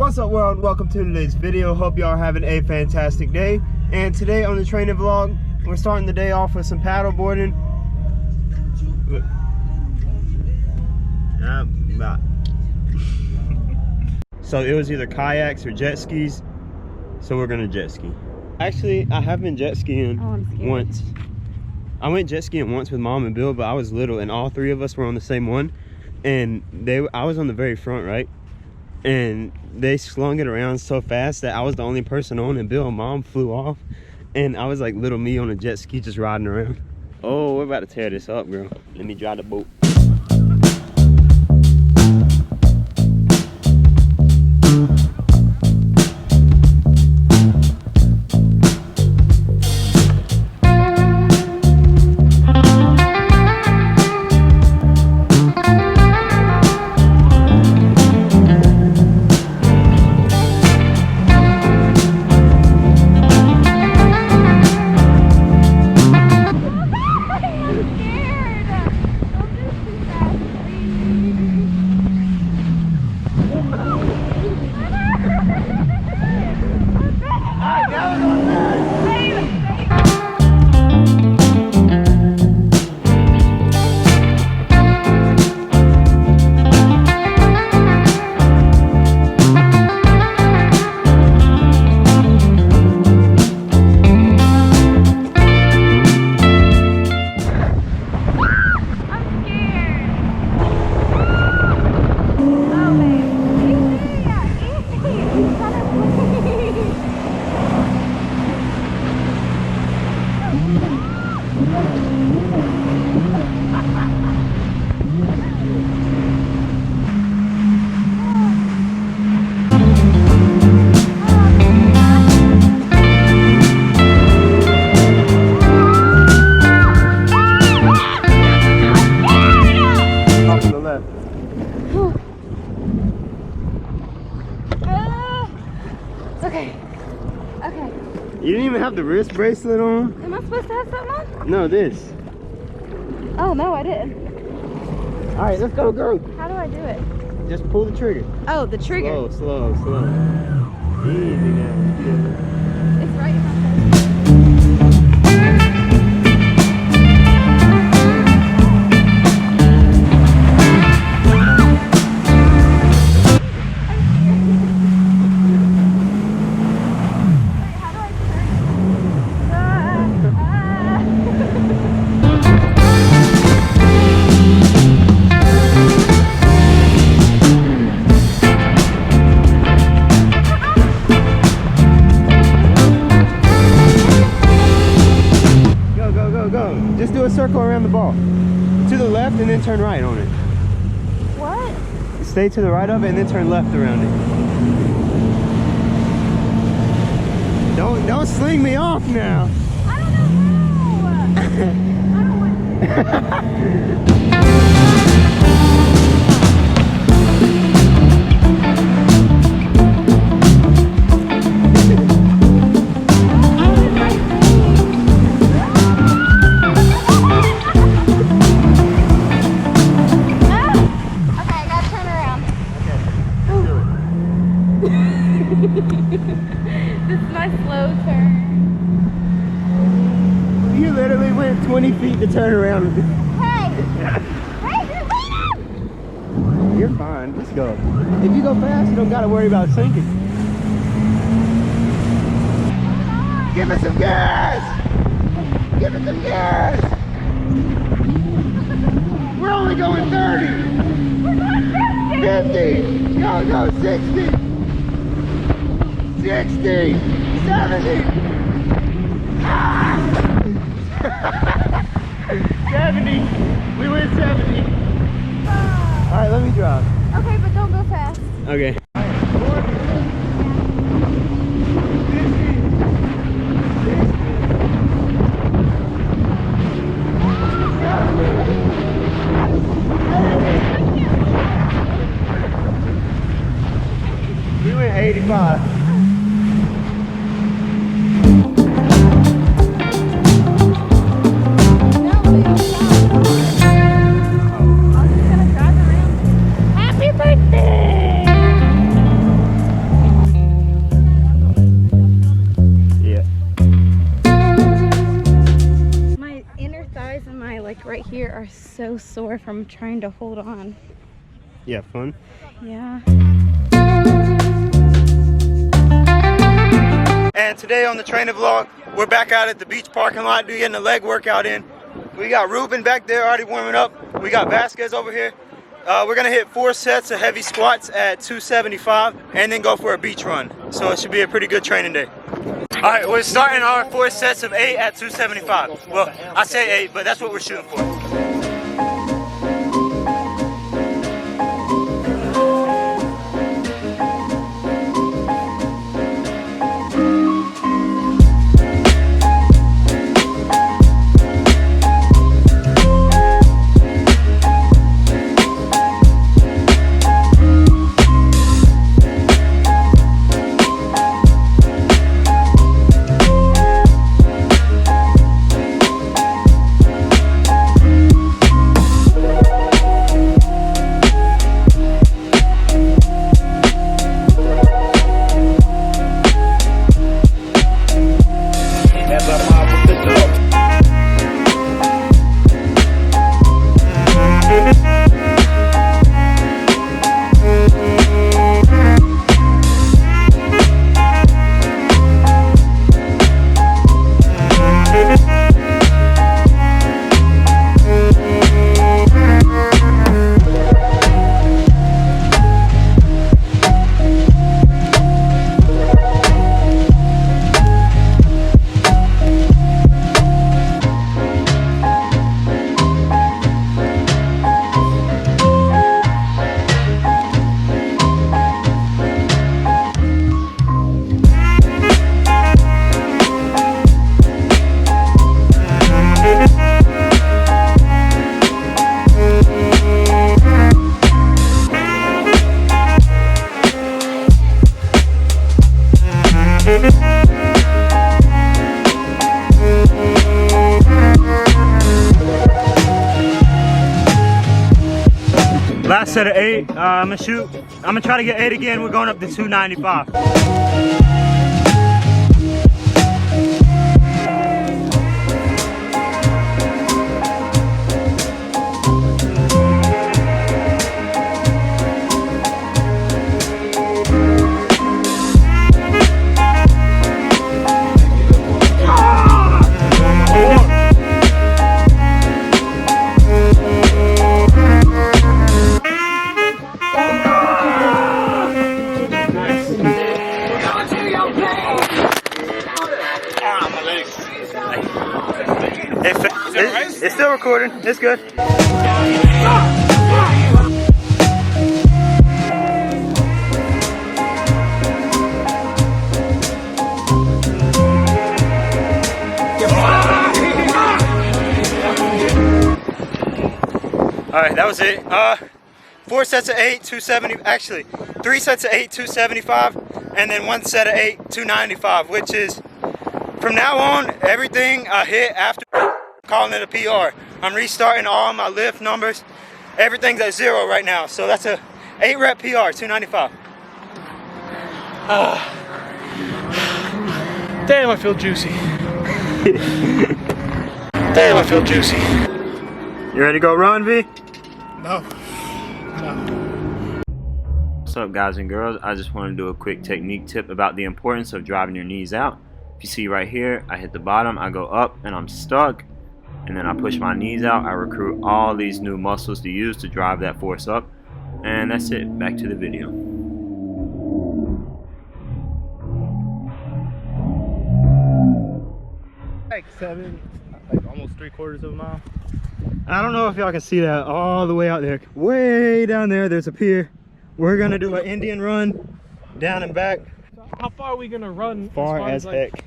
What's up, world? Welcome to today's video. Hope y'all are having a fantastic day. And today on the training vlog, we're starting the day off with some paddle boarding. So it was either kayaks or jet skis, so we're gonna jet ski. Actually, I have been jet skiing once. I went jet skiing once with Mom and Bill, but I was little, and all three of us were on the same one. And I was on the very front, right? And they slung it around so fast that I was the only person on, and Bill and Mom flew off. And I was like little me on a jet ski just riding around. Oh, we're about to tear this up, girl. Let me drive the boat. You didn't even have the wrist bracelet on? Am I supposed to have something on? No, this. Oh, no, I didn't. All right, let's go, girl. How do I do it? Just pull the trigger. Oh, the trigger. Slow. Easy now. It's right in my face. Just do a circle around the ball. To the left and then turn right on it. What? Stay to the right of it and then turn left around it. Don't sling me off now. I don't know how. I don't want This is my slow turn. You literally went 20 feet to turn around. Hey! Hey, you're You're fine. Let's go. If you go fast, you don't got to worry about sinking. Give us some gas! Give us some gas! We're only going 30! We're going 50! Go, 60! 60! 70! Ah! 70! We went 70! Alright, let me drive. Okay, but don't go fast. Okay. We went 85. are so sore from trying to hold on. Yeah, fun. Yeah. And today on the training vlog, we're back out at the beach parking lot getting a leg workout in. We got Ruben back there already warming up. We got Vasquez over here. We're gonna hit 4 sets of heavy squats at 275 and then go for a beach run. So it should be a pretty good training day. All right, we're starting our 4 sets of 8 at 275. Well, I say 8, but that's what we're shooting for. Last set of 8, I'm gonna try to get 8 again. We're going up to 295. It's still recording. It's good. All right, that was it. 4 sets of 8, 270. Actually, 3 sets of 8, 275, and then 1 set of 8, 295. Which is, from now on, everything I hit after calling it a PR. I'm restarting all my lift numbers. Everything's at 0 right now. So that's a 8 rep PR, 295. Damn, I feel juicy. Damn, I feel juicy. You ready to go run, V? No. What's up, guys and girls? I just want to do a quick technique tip about the importance of driving your knees out. If you see right here, I hit the bottom, I go up, and I'm stuck. And then I push my knees out. I recruit all these new muscles to use to drive that force up. And that's it. Back to the video. Like almost 3/4 of a mile. I don't know if y'all can see that all the way out there. Way down there, there's a pier. We're gonna do an Indian run down and back. How far are we gonna run? Far as heck.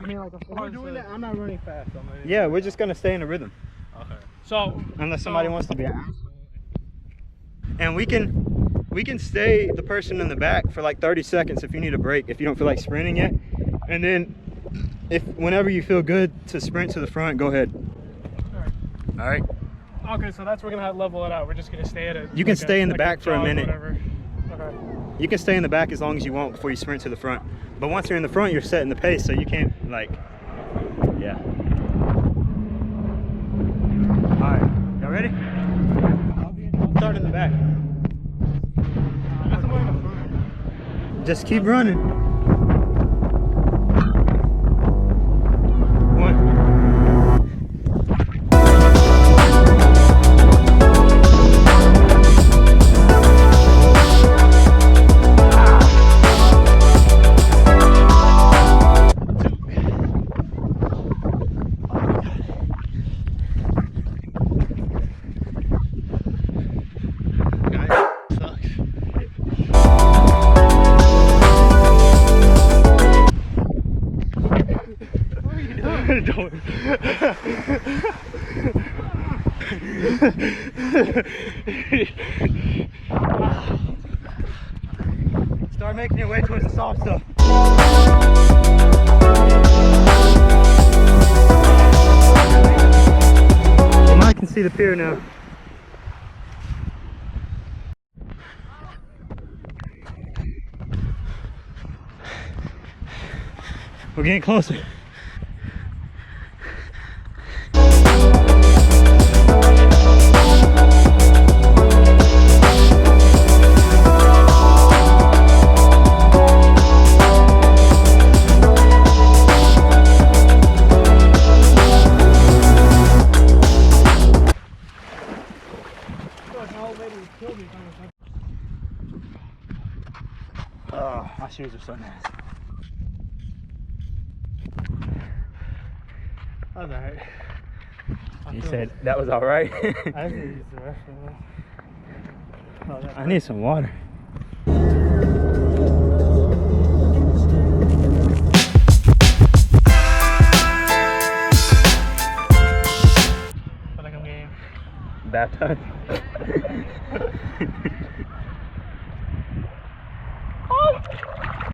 I mean, like, if we're doing that, I'm not running fast. Yeah, we're just gonna stay in the rhythm. Okay. So unless somebody wants to be out. And we can stay the person in the back for like 30 seconds if you need a break, if you don't feel like sprinting yet. And then whenever you feel good to sprint to the front, go ahead. All right. Okay, so that's, we're gonna level it out. We're just gonna stay at it. You can stay in the back for a minute. Okay. You can stay in the back as long as you want before you sprint to the front. But once you're in the front, you're setting the pace, so you can't, like, yeah. All right, y'all Y'all ready? I'll start in the back. Just keep running. One. Start making your way towards the soft stuff. Well, I can see the pier now. We're getting closer. Oh, my shoes are so nasty. That was alright. You said that was all right? I just need to use the restroom. Oh, I need some water. I feel like I'm game. Baptized.